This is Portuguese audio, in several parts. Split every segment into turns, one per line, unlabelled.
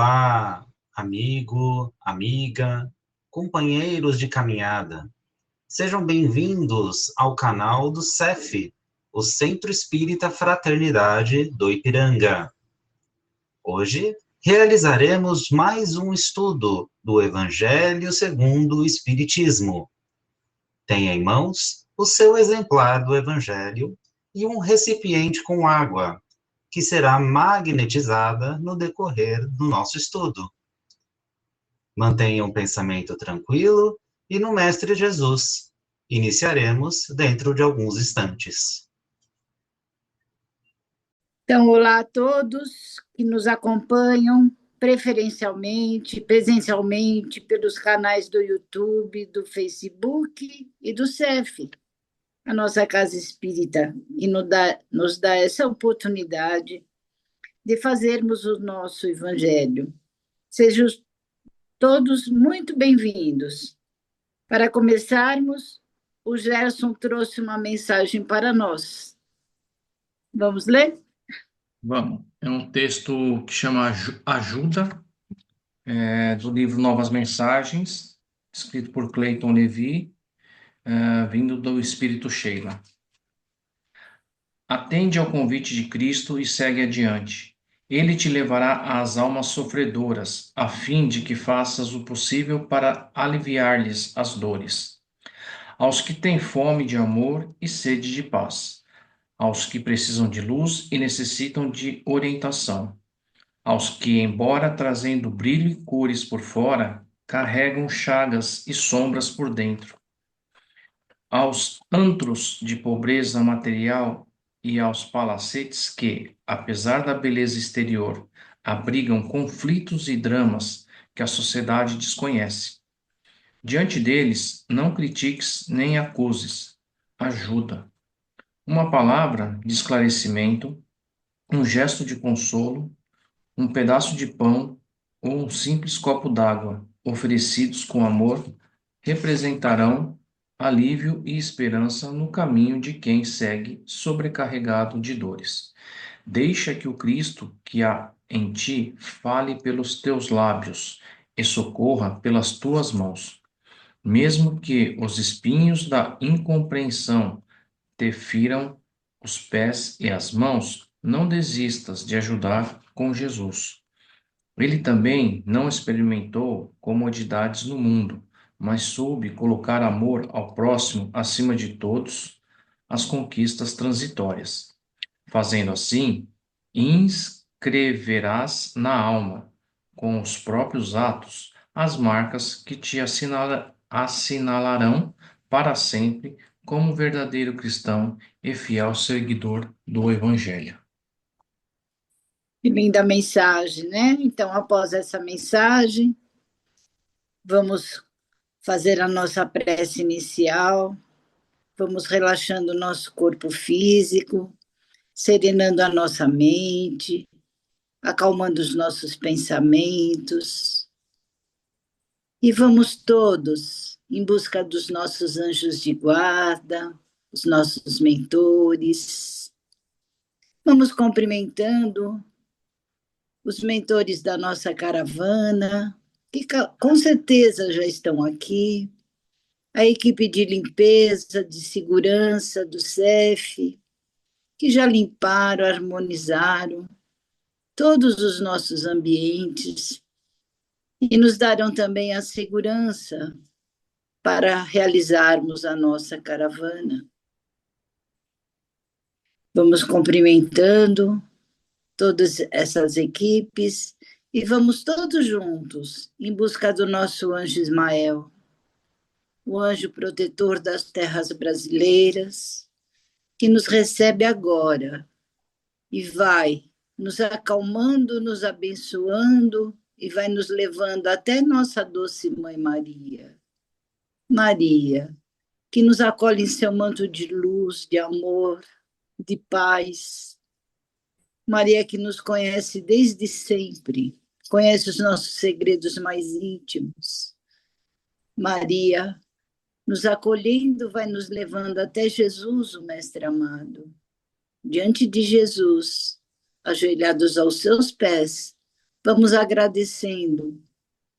Olá, amigo, amiga, companheiros de caminhada. Sejam bem-vindos ao canal do CEF, o Centro Espírita Fraternidade do Ipiranga. Hoje realizaremos mais um estudo do Evangelho segundo o Espiritismo. Tenha em mãos o seu exemplar do Evangelho e um recipiente com água, que será magnetizada no decorrer do nosso estudo. Mantenha um pensamento tranquilo e no Mestre Jesus. Iniciaremos dentro de alguns instantes.
Então, olá a todos que nos acompanham preferencialmente, presencialmente, pelos canais do YouTube, do Facebook e do CEF, a nossa Casa Espírita, e nos dá essa oportunidade de fazermos o nosso Evangelho. Sejam todos muito bem-vindos. Para começarmos, o Gerson trouxe uma mensagem para nós. Vamos ler?
Vamos. É um texto que chama Ajuda, do livro Novas Mensagens, escrito por Clayton Levi, vindo do Espírito Sheila. Atende ao convite de Cristo e segue adiante. Ele te levará às almas sofredoras, a fim de que faças o possível para aliviar-lhes as dores. Aos que têm fome de amor e sede de paz. Aos que precisam de luz e necessitam de orientação. Aos que, embora trazendo brilho e cores por fora, carregam chagas e sombras por dentro. Aos antros de pobreza material e aos palacetes que, apesar da beleza exterior, abrigam conflitos e dramas que a sociedade desconhece. Diante deles, não critiques nem acuses, ajuda. Uma palavra de esclarecimento, um gesto de consolo, um pedaço de pão ou um simples copo d'água, oferecidos com amor, representarão alívio e esperança no caminho de quem segue sobrecarregado de dores. Deixa que o Cristo que há em ti fale pelos teus lábios e socorra pelas tuas mãos. Mesmo que os espinhos da incompreensão te firam os pés e as mãos, não desistas de ajudar com Jesus. Ele também não experimentou comodidades no mundo, mas soube colocar amor ao próximo acima de todos as conquistas transitórias. Fazendo assim, inscreverás na alma, com os próprios atos, as marcas que te assinalarão para sempre como verdadeiro cristão e fiel seguidor do Evangelho.
Que linda mensagem, né? Então, após essa mensagem, vamos fazer a nossa prece inicial, vamos relaxando o nosso corpo físico, serenando a nossa mente, acalmando os nossos pensamentos. E vamos todos em busca dos nossos anjos de guarda, os nossos mentores. Vamos cumprimentando os mentores da nossa caravana, que com certeza já estão aqui, a equipe de limpeza, de segurança do CEF, que já limparam, harmonizaram todos os nossos ambientes e nos darão também a segurança para realizarmos a nossa caravana. Vamos cumprimentando todas essas equipes e vamos todos juntos em busca do nosso anjo Ismael, o anjo protetor das terras brasileiras, que nos recebe agora e vai nos acalmando, nos abençoando e vai nos levando até nossa doce Mãe Maria. Maria, que nos acolhe em seu manto de luz, de amor, de paz. Maria, que nos conhece desde sempre, conhece os nossos segredos mais íntimos. Maria, nos acolhendo, vai nos levando até Jesus, o Mestre amado. Diante de Jesus, ajoelhados aos seus pés, Vamos agradecendo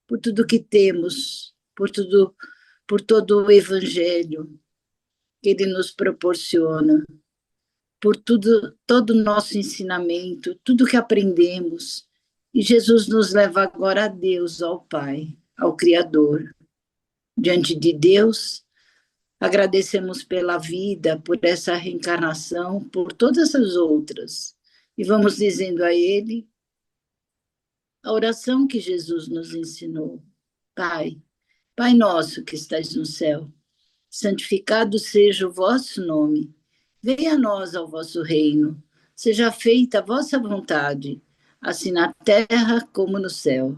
por tudo que temos, por todo o evangelho que ele nos proporciona, por todo o nosso ensinamento, tudo que aprendemos. E Jesus nos leva agora a Deus, ao Pai, ao Criador. Diante de Deus, agradecemos pela vida, por essa reencarnação, por todas as outras. E vamos dizendo a Ele a oração que Jesus nos ensinou. Pai, Pai nosso que estais no céu, santificado seja o vosso nome. Venha a nós ao vosso reino. Seja feita a vossa vontade, assim na terra como no céu.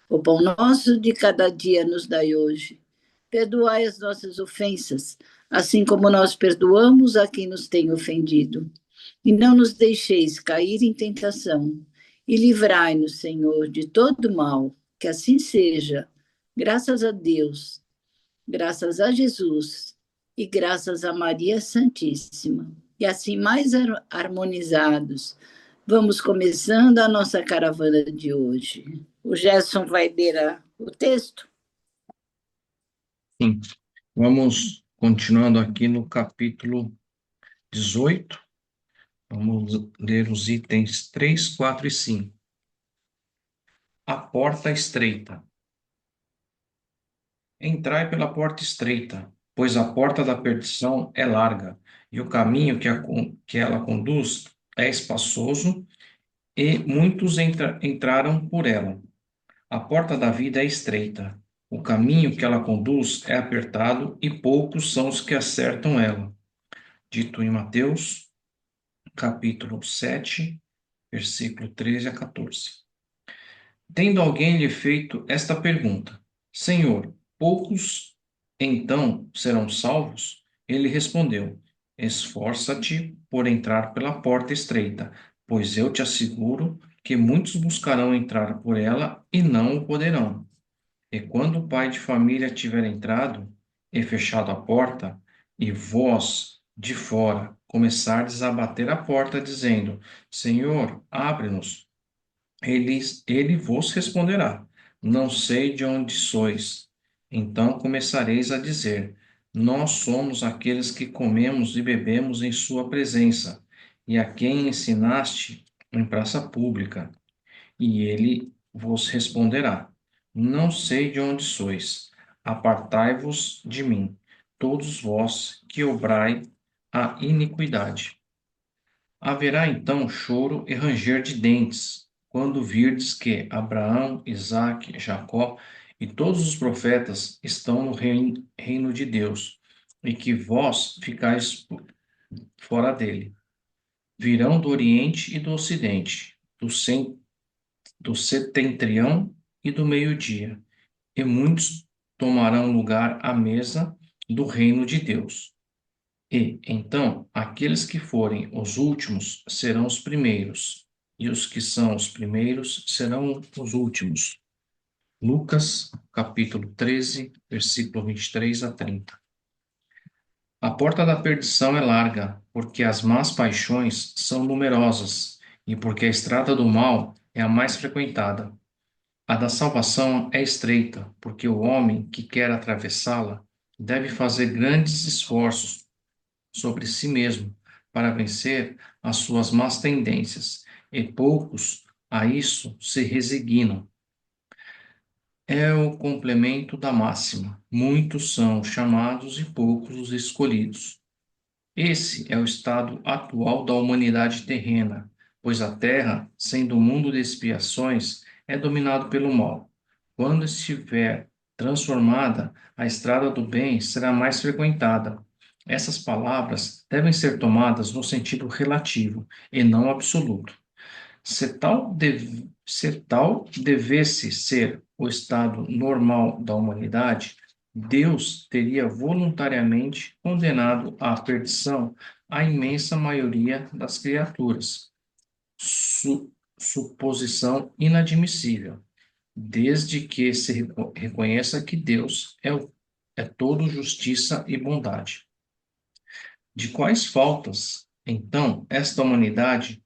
O pão nosso de cada dia nos dai hoje. Perdoai as nossas ofensas, assim como nós perdoamos a quem nos tem ofendido. E não nos deixeis cair em tentação, e livrai-nos, Senhor, de todo mal. Que assim seja. Graças a Deus, graças a Jesus e graças a Maria Santíssima. E assim, mais harmonizados, vamos começando a nossa caravana de hoje. O Gerson vai ler o texto?
Sim. Vamos continuando aqui no capítulo 18. Vamos ler os itens 3, 4 e 5. A porta estreita. Entrai pela porta estreita, pois a porta da perdição é larga, e o caminho que ela conduz é espaçoso, e muitos entraram por ela. A porta da vida é estreita, o caminho que ela conduz é apertado, e poucos são os que acertam ela. Dito em Mateus, capítulo 7, versículo 13 a 14. Tendo alguém lhe feito esta pergunta: Senhor, poucos então serão salvos? Ele respondeu: Esforça-te por entrar pela porta estreita, pois eu te asseguro que muitos buscarão entrar por ela e não o poderão. E quando o pai de família tiver entrado e fechado a porta, e vós, de fora, começardes a bater a porta, dizendo: Senhor, abre-nos, ele vos responderá: Não sei de onde sois. Então começareis a dizer: Nós somos aqueles que comemos e bebemos em sua presença, e a quem ensinaste em praça pública. E ele vos responderá: Não sei de onde sois. Apartai-vos de mim, todos vós que obrai a iniquidade. Haverá então choro e ranger de dentes, quando virdes que Abraão, Isaque, Jacó e todos os profetas estão no reino de Deus, e que vós ficais fora dele. Virão do Oriente e do Ocidente, do setentrião e do meio-dia, e muitos tomarão lugar à mesa do reino de Deus. E, então, aqueles que forem os últimos serão os primeiros, e os que são os primeiros serão os últimos. Lucas, capítulo 13, versículo 23 a 30. A porta da perdição é larga, porque as más paixões são numerosas, e porque a estrada do mal é a mais frequentada. A da salvação é estreita, porque o homem que quer atravessá-la deve fazer grandes esforços sobre si mesmo para vencer as suas más tendências, e poucos a isso se resignam. É o complemento da máxima: muitos são chamados e poucos os escolhidos. Esse é o estado atual da humanidade terrena, pois a terra, sendo um mundo de expiações, é dominado pelo mal. Quando estiver transformada, a estrada do bem será mais frequentada. Essas palavras devem ser tomadas no sentido relativo e não absoluto. Se tal devesse ser o estado normal da humanidade, Deus teria voluntariamente condenado à perdição a imensa maioria das criaturas. Suposição inadmissível, desde que se reconheça que Deus é todo justiça e bondade. De quais faltas, então, esta humanidade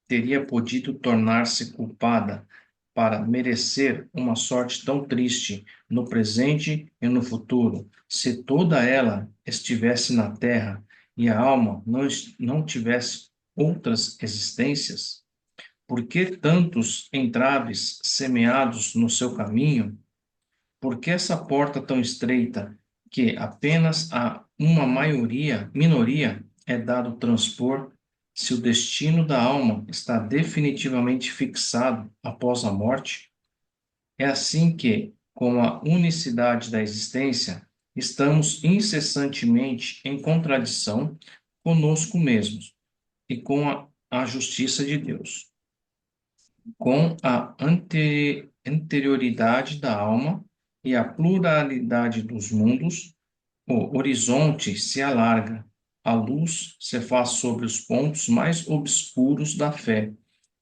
teria podido tornar-se culpada para merecer uma sorte tão triste no presente e no futuro, se toda ela estivesse na terra e a alma não tivesse outras existências? Por que tantos entraves semeados no seu caminho? Por que essa porta tão estreita que apenas a uma minoria é dado transpor, se o destino da alma está definitivamente fixado após a morte? É assim que, com a unicidade da existência, estamos incessantemente em contradição conosco mesmos e com a justiça de Deus, com a anterioridade da alma e a pluralidade dos mundos. O horizonte se alarga, a luz se faz sobre os pontos mais obscuros da fé.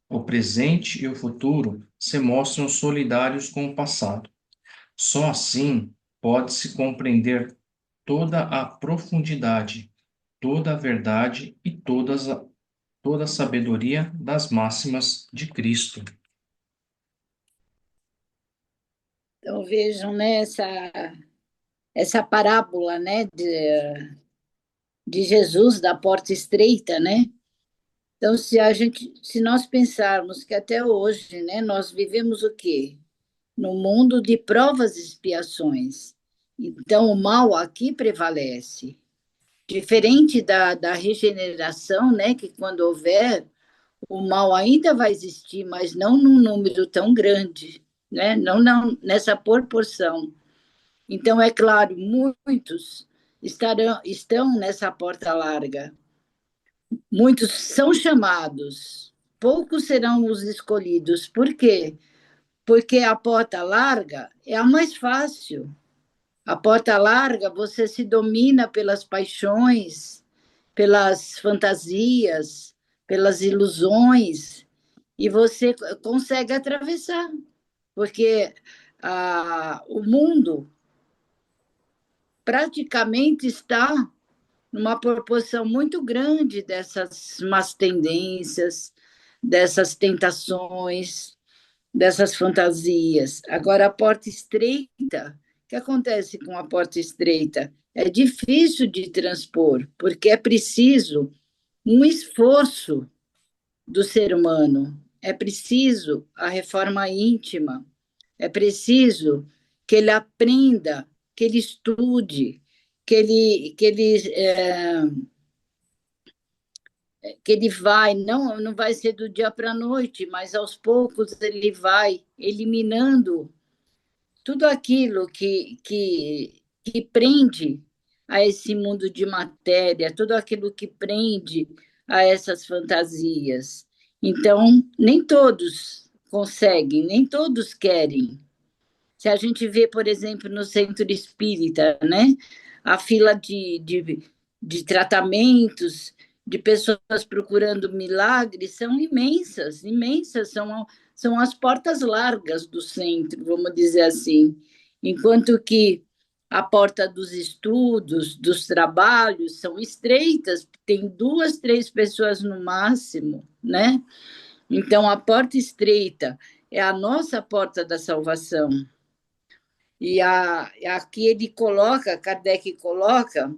O presente e o futuro se mostram solidários com o passado. Só assim pode-se compreender toda a profundidade, toda a verdade e toda a sabedoria das máximas de Cristo.
Então vejam, né, essa parábola, né, de Jesus da porta estreita, né? Então, se nós pensarmos que até hoje, né, nós vivemos o quê? No mundo de provas e expiações. Então, o mal aqui prevalece. Diferente da regeneração, né, que quando houver, o mal ainda vai existir, mas não num número tão grande, né? Não nessa proporção. Então, é claro, muitos estão nessa porta larga. Muitos são chamados, poucos serão os escolhidos. Por quê? Porque a porta larga é a mais fácil. A porta larga, você se domina pelas paixões, pelas fantasias, pelas ilusões, e você consegue atravessar, porque o mundo praticamente está numa proporção muito grande dessas más tendências, dessas tentações, dessas fantasias. Agora, a porta estreita, o que acontece com a porta estreita? É difícil de transpor, porque é preciso um esforço do ser humano, é preciso a reforma íntima, é preciso que ele aprenda, que ele estude, que ele vai, não vai ser do dia para a noite, mas aos poucos ele vai eliminando tudo aquilo que prende a esse mundo de matéria, tudo aquilo que prende a essas fantasias. Então, nem todos conseguem, nem todos querem. Se a gente vê, por exemplo, no centro espírita, né, a fila de tratamentos, de pessoas procurando milagres, são imensas, imensas, são as portas largas do centro, vamos dizer assim. Enquanto que a porta dos estudos, dos trabalhos, são estreitas, tem 2, 3 pessoas no máximo, né? Então, a porta estreita é a nossa porta da salvação. E aqui ele coloca, Kardec coloca,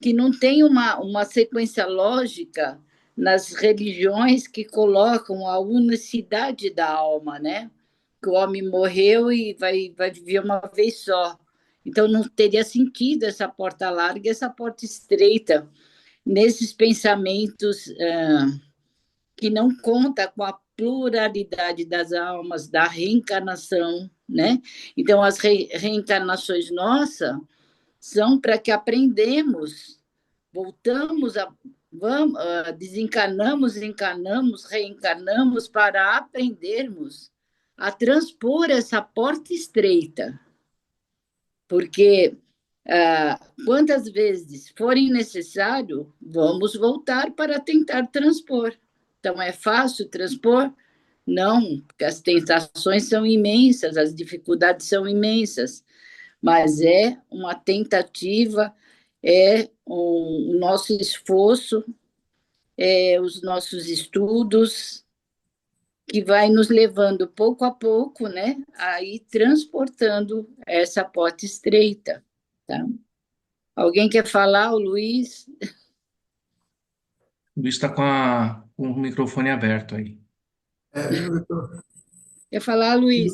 que não tem uma sequência lógica nas religiões que colocam a unicidade da alma, né? Que o homem morreu e vai viver uma vez só. Então, não teria sentido essa porta larga e essa porta estreita nesses pensamentos que não conta com a pluralidade das almas, da reencarnação, né? Então, as reencarnações nossas são para que aprendemos, voltamos vamos, desencarnamos, encarnamos, reencarnamos para aprendermos a transpor essa porta estreita, porque quantas vezes forem necessário, vamos voltar para tentar transpor. Então, é fácil transpor? Não, porque as tentações são imensas, as dificuldades são imensas, mas é uma tentativa, é o nosso esforço, é os nossos estudos, que vai nos levando pouco a pouco, né, a ir transportando essa porta estreita, tá? Alguém quer falar, o Luiz?
O Luiz está com o microfone aberto aí.
Quer falar, Luiz?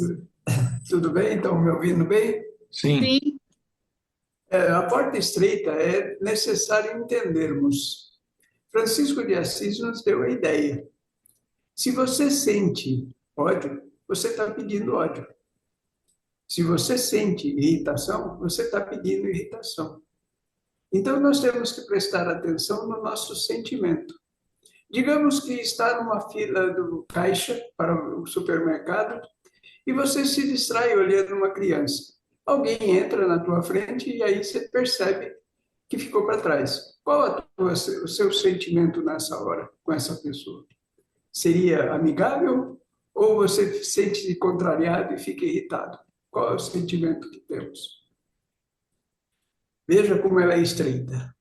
Tudo bem? Estão me ouvindo bem?
Sim.
Sim.
A porta estreita é necessário entendermos. Francisco de Assis nos deu a ideia. Se você sente ódio, você está pedindo ódio. Se você sente irritação, você está pedindo irritação. Então, nós temos que prestar atenção no nosso sentimento. Digamos que está numa fila do caixa para o supermercado e você se distrai olhando uma criança. Alguém entra na tua frente e aí você percebe que ficou para trás. Qual o seu sentimento nessa hora com essa pessoa? Seria amigável ou você se sente contrariado e fica irritado? Qual é o sentimento que temos? Veja como ela é estreita.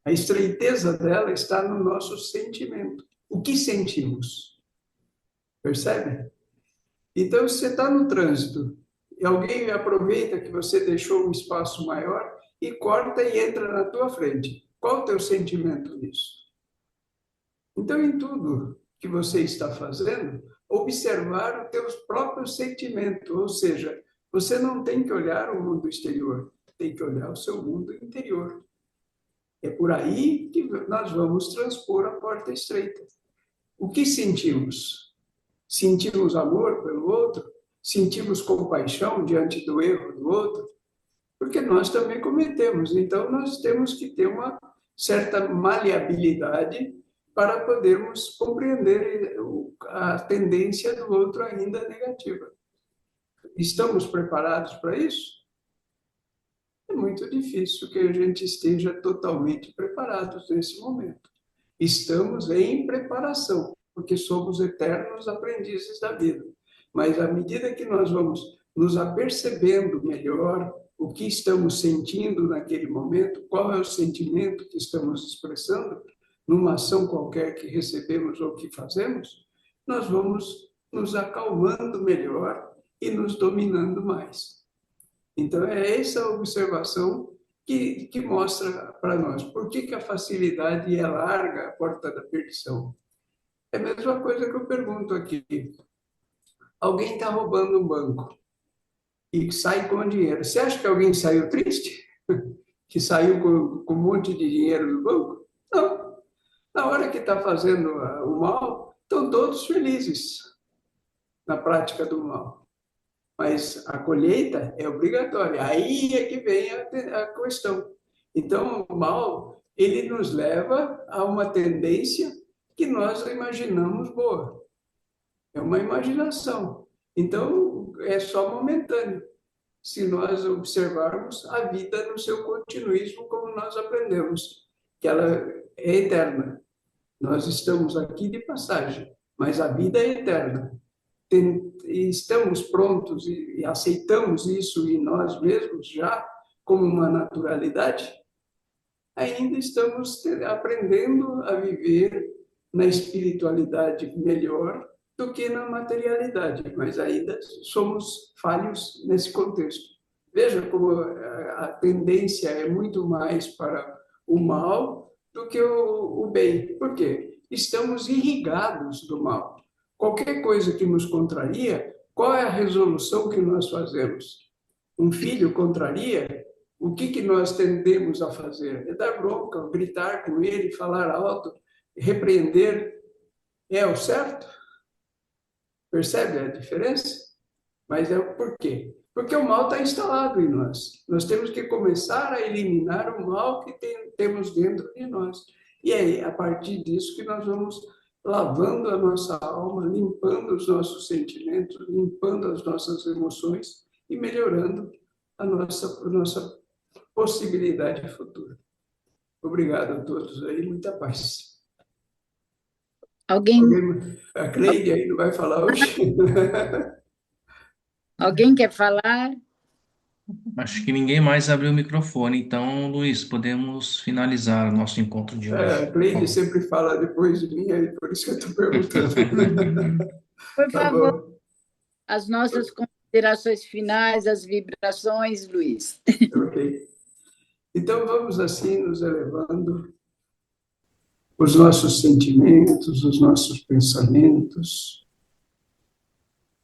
A estreiteza dela está no nosso sentimento. O que sentimos? Percebe? Então, se você está no trânsito e alguém aproveita que você deixou um espaço maior e corta e entra na tua frente, qual o teu sentimento nisso? Então, em tudo que você está fazendo, observar o teu próprio sentimento, ou seja, você não tem que olhar o mundo exterior, tem que olhar o seu mundo interior. É por aí que nós vamos transpor a porta estreita. O que sentimos? Sentimos amor pelo outro? Sentimos compaixão diante do erro do outro? Porque nós também cometemos. Então, nós temos que ter uma certa maleabilidade para podermos compreender a tendência do outro ainda negativa. Estamos preparados para isso? É muito difícil que a gente esteja totalmente preparados nesse momento. Estamos em preparação, porque somos eternos aprendizes da vida. Mas à medida que nós vamos nos apercebendo melhor o que estamos sentindo naquele momento, qual é o sentimento que estamos expressando numa ação qualquer que recebemos ou que fazemos, nós vamos nos acalmando melhor e nos dominando mais. Então, é essa observação que mostra para nós por que a facilidade é larga a porta da perdição. É a mesma coisa que eu pergunto aqui. Alguém está roubando um banco e sai com dinheiro. Você acha que alguém saiu triste? Que saiu com um monte de dinheiro do banco? Não. Na hora que está fazendo o mal, estão todos felizes na prática do mal. Mas a colheita é obrigatória. Aí é que vem a questão. Então, o mal, ele nos leva a uma tendência que nós imaginamos boa. É uma imaginação. Então, é só momentâneo. Se nós observarmos a vida no seu continuismo, como nós aprendemos, que ela é eterna. Nós estamos aqui de passagem, mas a vida é eterna. Estamos prontos e aceitamos isso em nós mesmos já como uma naturalidade, ainda estamos aprendendo a viver na espiritualidade melhor do que na materialidade, mas ainda somos falhos nesse contexto. Veja como a tendência é muito mais para o mal do que o bem. Por quê? Estamos irrigados do mal. Qualquer coisa que nos contraria, qual é a resolução que nós fazemos? Um filho contraria, o que nós tendemos a fazer? É dar bronca, gritar com ele, falar alto, repreender. É o certo? Percebe a diferença? Mas é por quê? Porque o mal está instalado em nós. Nós temos que começar a eliminar o mal que temos dentro de nós. E é a partir disso que nós vamos lavando a nossa alma, limpando os nossos sentimentos, limpando as nossas emoções e melhorando a nossa possibilidade futura. Obrigado a todos aí, muita paz.
Alguém,
A Cleide aí não vai falar hoje?
alguém quer falar?
Acho que ninguém mais abriu o microfone, então, Luiz, podemos finalizar o nosso encontro de
A
hoje.
Cleide sempre fala depois de mim, aí por isso que eu estou perguntando.
Por
Tá
favor,
bom.
as nossas considerações finais, as vibrações, Luiz.
Ok. Então vamos assim nos elevando os nossos sentimentos, os nossos pensamentos,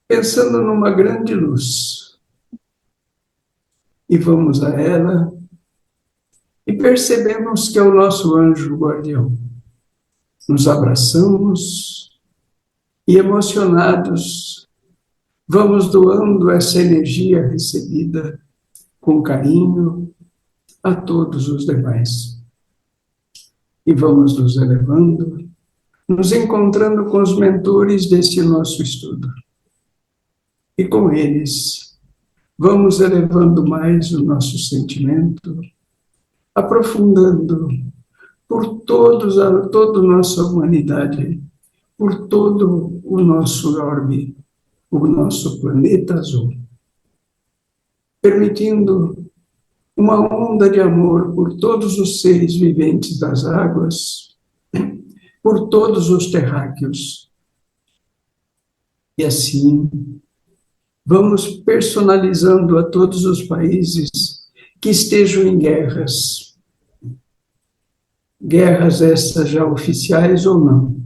pensando numa grande luz. E vamos a ela e percebemos que é o nosso anjo guardião. Nos abraçamos e, emocionados, vamos doando essa energia recebida com carinho a todos os demais. E vamos nos elevando, nos encontrando com os mentores deste nosso estudo. E com eles, vamos elevando mais o nosso sentimento, aprofundando por toda a nossa humanidade, por todo o nosso orbe, o nosso planeta azul, permitindo uma onda de amor por todos os seres viventes das águas, por todos os terráqueos. E assim, vamos personalizando a todos os países que estejam em guerras, guerras essas já oficiais ou não.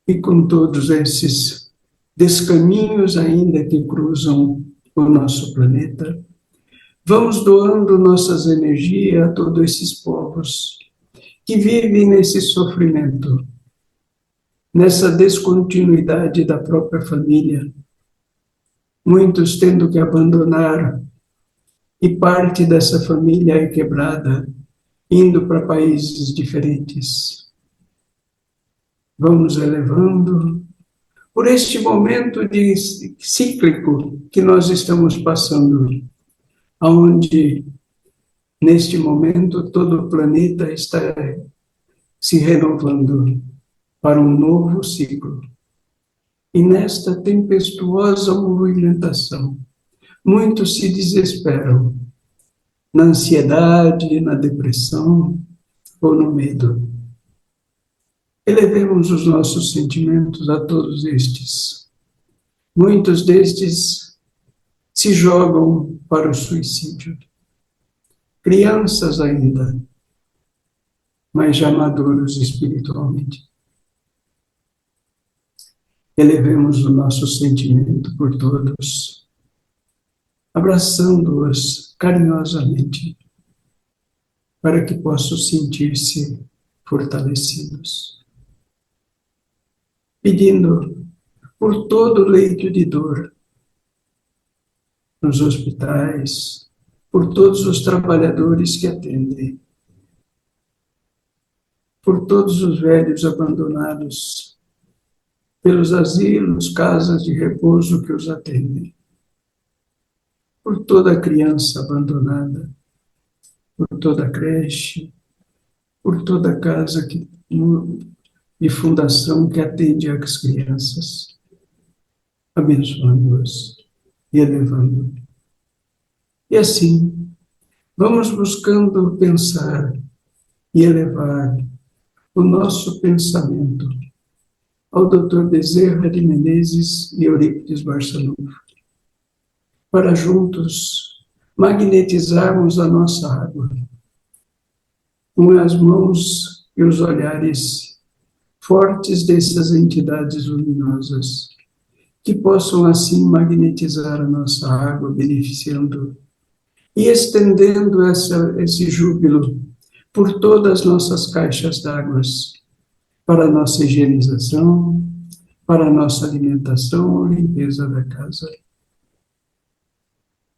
E com todos esses descaminhos ainda que cruzam o nosso planeta, vamos doando nossas energias a todos esses povos que vivem nesse sofrimento, nessa descontinuidade da própria família, muitos tendo que abandonar, e parte dessa família é quebrada, indo para países diferentes. Vamos elevando por este momento de cíclico que nós estamos passando, onde, neste momento, todo o planeta está se renovando para um novo ciclo. E nesta tempestuosa movimentação, muitos se desesperam na ansiedade, na depressão ou no medo. Elevemos os nossos sentimentos a todos estes. Muitos destes se jogam para o suicídio. Crianças ainda, mas já maduros espiritualmente. Elevemos o nosso sentimento por todos, abraçando-os carinhosamente, para que possam sentir-se fortalecidos. Pedindo por todo leito de dor, nos hospitais, por todos os trabalhadores que atendem, por todos os velhos abandonados, pelos asilos, casas de repouso que os atendem, por toda criança abandonada, por toda creche, por toda casa de fundação que atende as crianças, abençoando-as e elevando. E assim, vamos buscando pensar e elevar o nosso pensamento ao Dr. Bezerra de Menezes e Eurípides Barçanufo, para juntos magnetizarmos a nossa água com as mãos e os olhares fortes dessas entidades luminosas, que possam assim magnetizar a nossa água, beneficiando e estendendo esse júbilo por todas as nossas caixas d'água, para a nossa higienização, para a nossa alimentação, limpeza da casa.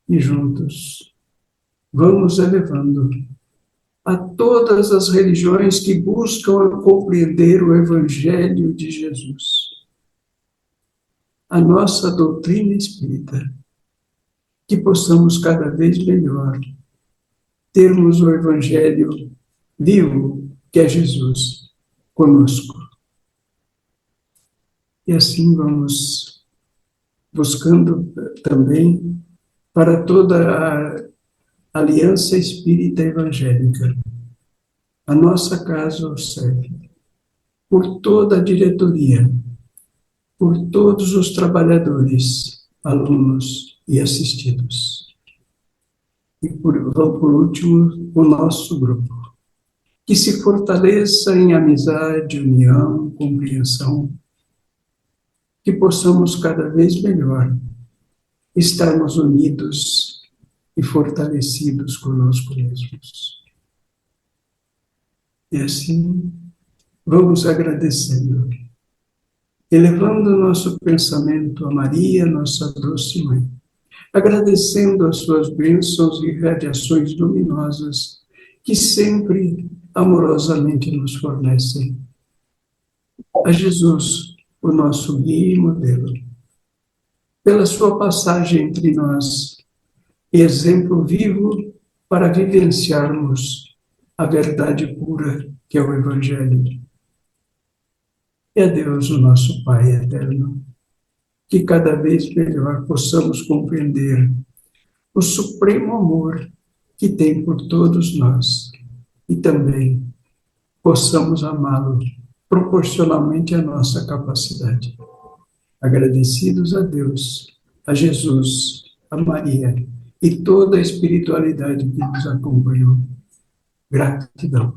E juntos, vamos elevando a todas as religiões que buscam compreender o Evangelho de Jesus, a nossa doutrina espírita, que possamos cada vez melhor termos o Evangelho vivo, que é Jesus, conosco. E assim vamos buscando também para toda a Aliança Espírita Evangélica, a nossa casa OSEF, por toda a diretoria, por todos os trabalhadores, alunos e assistidos. E por último, o nosso grupo, que se fortaleça em amizade, união, compreensão, que possamos cada vez melhor estarmos unidos e fortalecidos conosco mesmos. E assim, vamos agradecendo, elevando nosso pensamento a Maria, nossa doce Mãe, agradecendo as suas bênçãos e radiações luminosas que sempre amorosamente nos fornecem. A Jesus, o nosso guia e modelo, pela sua passagem entre nós, exemplo vivo para vivenciarmos a verdade pura que é o Evangelho. E a Deus, o nosso Pai eterno, que cada vez melhor possamos compreender o supremo amor que tem por todos nós e também possamos amá-lo proporcionalmente à nossa capacidade. Agradecidos a Deus, a Jesus, a Maria e toda a espiritualidade que nos acompanhou. Gratidão.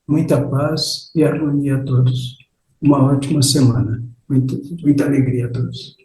Muita paz e harmonia a todos. Uma ótima semana. Muita alegria a todos.